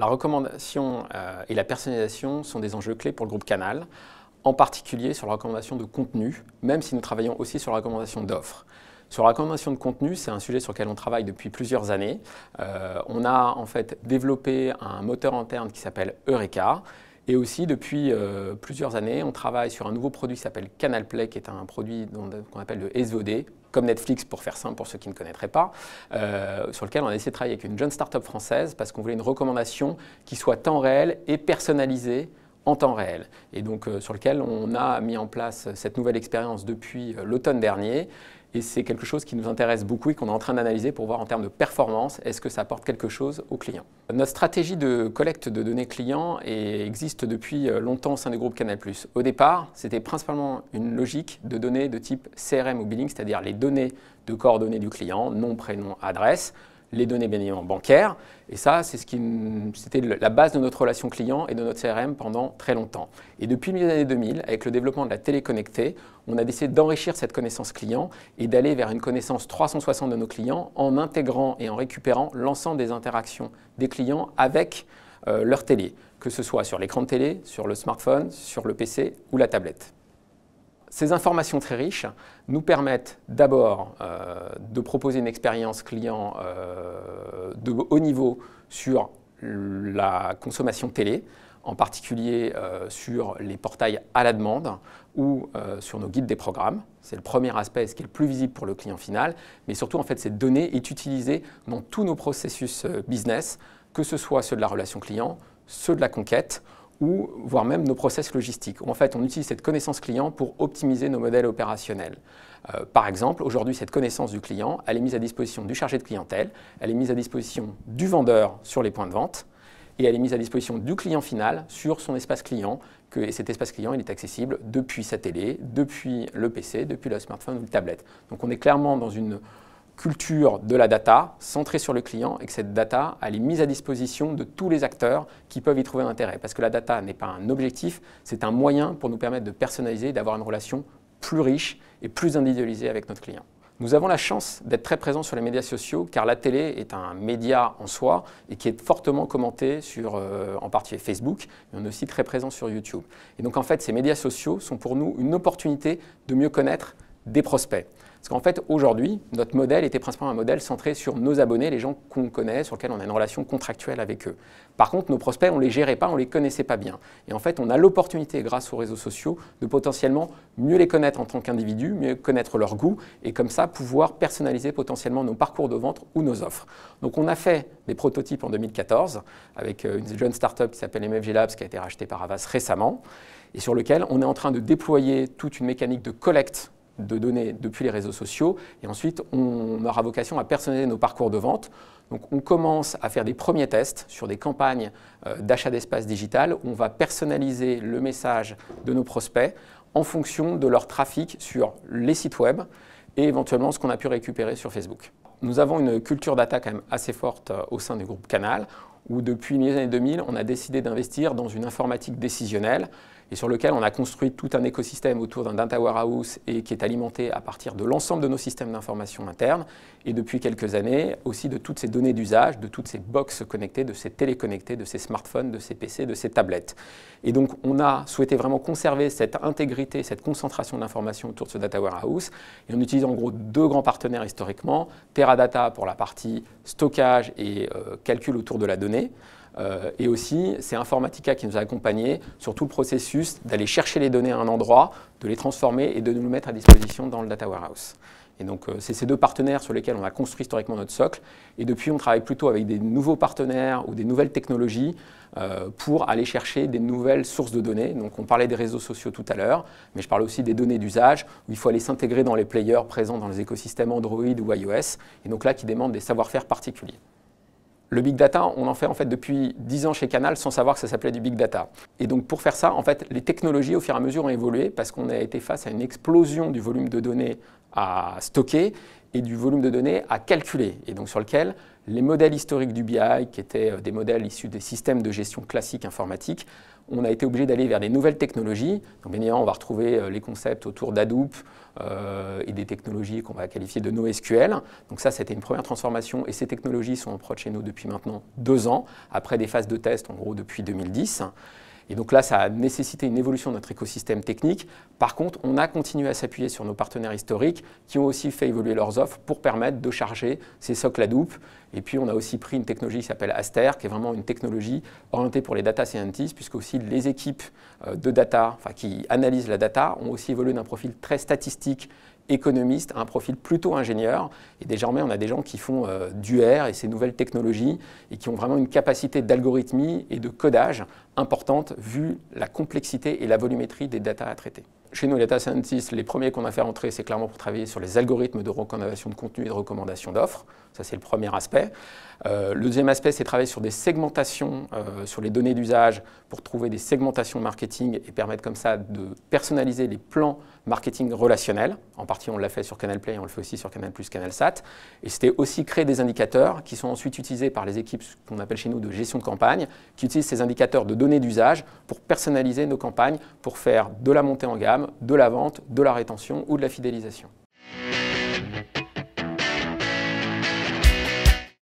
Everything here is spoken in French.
La recommandation et la personnalisation sont des enjeux clés pour le groupe Canal, en particulier sur la recommandation de contenu, même si nous travaillons aussi sur la recommandation d'offres. Sur la recommandation de contenu, c'est un sujet sur lequel on travaille depuis plusieurs années. On a en fait développé un moteur interne qui s'appelle Eureka. Et aussi, depuis plusieurs années, on travaille sur un nouveau produit qui s'appelle Canal Play, qui est un produit qu'on appelle le SVOD, comme Netflix pour faire simple pour ceux qui ne connaîtraient pas, sur lequel on a essayé de travailler avec une jeune start-up française parce qu'on voulait une recommandation qui soit temps réel et personnalisée en temps réel. Et donc sur lequel on a mis en place cette nouvelle expérience depuis l'automne dernier. Et c'est quelque chose qui nous intéresse beaucoup et qu'on est en train d'analyser pour voir en termes de performance, est-ce que ça apporte quelque chose aux clients. Notre stratégie de collecte de données clients existe depuis longtemps au sein du groupe Canal+. Au départ, c'était principalement une logique de données de type CRM ou billing, c'est-à-dire les données de coordonnées du client, nom, prénom, adresse, les données bien évidemment bancaires. Et ça, c'était la base de notre relation client et de notre CRM pendant très longtemps. Et depuis les années 2000, avec le développement de la télé connectée, on a décidé d'enrichir cette connaissance client et d'aller vers une connaissance 360 de nos clients en intégrant et en récupérant l'ensemble des interactions des clients avec leur télé, que ce soit sur l'écran de télé, sur le smartphone, sur le PC ou la tablette. Ces informations très riches nous permettent d'abord de proposer une expérience client de haut niveau sur la consommation télé, en particulier sur les portails à la demande ou sur nos guides des programmes. C'est le premier aspect, ce qui est le plus visible pour le client final, mais surtout en fait cette donnée est utilisée dans tous nos processus business, que ce soit ceux de la relation client, ceux de la conquête, ou voire même nos process logistiques. En fait, on utilise cette connaissance client pour optimiser nos modèles opérationnels. Par exemple, aujourd'hui, cette connaissance du client, elle est mise à disposition du chargé de clientèle, elle est mise à disposition du vendeur sur les points de vente, et elle est mise à disposition du client final sur son espace client, et cet espace client, il est accessible depuis sa télé, depuis le PC, depuis le smartphone ou le tablette. Donc on est clairement dans une culture de la data centrée sur le client et que cette data elle est mise à disposition de tous les acteurs qui peuvent y trouver un intérêt. Parce que la data n'est pas un objectif, c'est un moyen pour nous permettre de personnaliser, d'avoir une relation plus riche et plus individualisée avec notre client. Nous avons la chance d'être très présents sur les médias sociaux car la télé est un média en soi et qui est fortement commenté sur en particulier Facebook, mais on est aussi très présent sur YouTube. Et donc en fait ces médias sociaux sont pour nous une opportunité de mieux connaître des prospects. Parce qu'en fait, aujourd'hui, notre modèle était principalement un modèle centré sur nos abonnés, les gens qu'on connaît, sur lesquels on a une relation contractuelle avec eux. Par contre, nos prospects, on ne les gérait pas, on ne les connaissait pas bien. Et en fait, on a l'opportunité, grâce aux réseaux sociaux, de potentiellement mieux les connaître en tant qu'individus, mieux connaître leurs goûts, et comme ça, pouvoir personnaliser potentiellement nos parcours de vente ou nos offres. Donc, on a fait des prototypes en 2014, avec une jeune start-up qui s'appelle MFG Labs, qui a été rachetée par Havas récemment, et sur lequel on est en train de déployer toute une mécanique de collecte de données depuis les réseaux sociaux et ensuite on aura vocation à personnaliser nos parcours de vente. Donc on commence à faire des premiers tests sur des campagnes d'achat d'espace digital où on va personnaliser le message de nos prospects en fonction de leur trafic sur les sites web et éventuellement ce qu'on a pu récupérer sur Facebook. Nous avons une culture data quand même assez forte au sein du groupe Canal où depuis les années 2000, on a décidé d'investir dans une informatique décisionnelle et sur lequel on a construit tout un écosystème autour d'un data warehouse et qui est alimenté à partir de l'ensemble de nos systèmes d'information internes et depuis quelques années aussi de toutes ces données d'usage, de toutes ces box connectées, de ces téléconnectés, de ces smartphones, de ces PC, de ces tablettes. Et donc on a souhaité vraiment conserver cette intégrité, cette concentration d'informations autour de ce data warehouse et on utilise en gros deux grands partenaires historiquement, Teradata pour la partie stockage et calcul autour de la donnée. Et aussi, c'est Informatica qui nous a accompagnés sur tout le processus d'aller chercher les données à un endroit, de les transformer et de nous mettre à disposition dans le data warehouse. Et donc, c'est ces deux partenaires sur lesquels on a construit historiquement notre socle. Et depuis, on travaille plutôt avec des nouveaux partenaires ou des nouvelles technologies pour aller chercher des nouvelles sources de données. Donc, on parlait des réseaux sociaux tout à l'heure, mais je parle aussi des données d'usage où il faut aller s'intégrer dans les players présents dans les écosystèmes Android ou iOS. Et donc là, qui demandent des savoir-faire particuliers. Le big data, on en fait depuis 10 ans chez Canal sans savoir que ça s'appelait du big data. Et donc pour faire ça, en fait, les technologies au fur et à mesure ont évolué parce qu'on a été face à une explosion du volume de données à stocker et du volume de données à calculer, et donc sur lequel les modèles historiques du BI, qui étaient des modèles issus des systèmes de gestion classiques informatiques, on a été obligé d'aller vers des nouvelles technologies. Donc bien évidemment, on va retrouver les concepts autour d'Hadoop et des technologies qu'on va qualifier de NoSQL. Donc ça, c'était une première transformation, et ces technologies sont en prod chez nous depuis maintenant 2 ans, après des phases de test, en gros, depuis 2010. Et donc là, ça a nécessité une évolution de notre écosystème technique. Par contre, on a continué à s'appuyer sur nos partenaires historiques qui ont aussi fait évoluer leurs offres pour permettre de charger ces socles Hadoop. Et puis, on a aussi pris une technologie qui s'appelle Aster, qui est vraiment une technologie orientée pour les data scientists, puisque aussi les équipes de data, qui analysent la data, ont aussi évolué d'un profil très statistique, économiste, à un profil plutôt ingénieur. Et désormais, on a des gens qui font du R et ces nouvelles technologies et qui ont vraiment une capacité d'algorithmie et de codage importante vu la complexité et la volumétrie des data à traiter. Chez nous, les data scientists, les premiers qu'on a fait rentrer, c'est clairement pour travailler sur les algorithmes de recommandation de contenu et de recommandation d'offres. Ça, c'est le premier aspect. Le deuxième aspect, c'est travailler sur des segmentations, sur les données d'usage pour trouver des segmentations marketing et permettre comme ça de personnaliser les plans marketing relationnels. En partie, on l'a fait sur Canal Play, on le fait aussi sur Canal+, CanalSat. Et c'était aussi créer des indicateurs qui sont ensuite utilisés par les équipes qu'on appelle chez nous de gestion de campagne, qui utilisent ces indicateurs de données d'usage pour personnaliser nos campagnes, pour faire de la montée en gamme, de la vente, de la rétention ou de la fidélisation.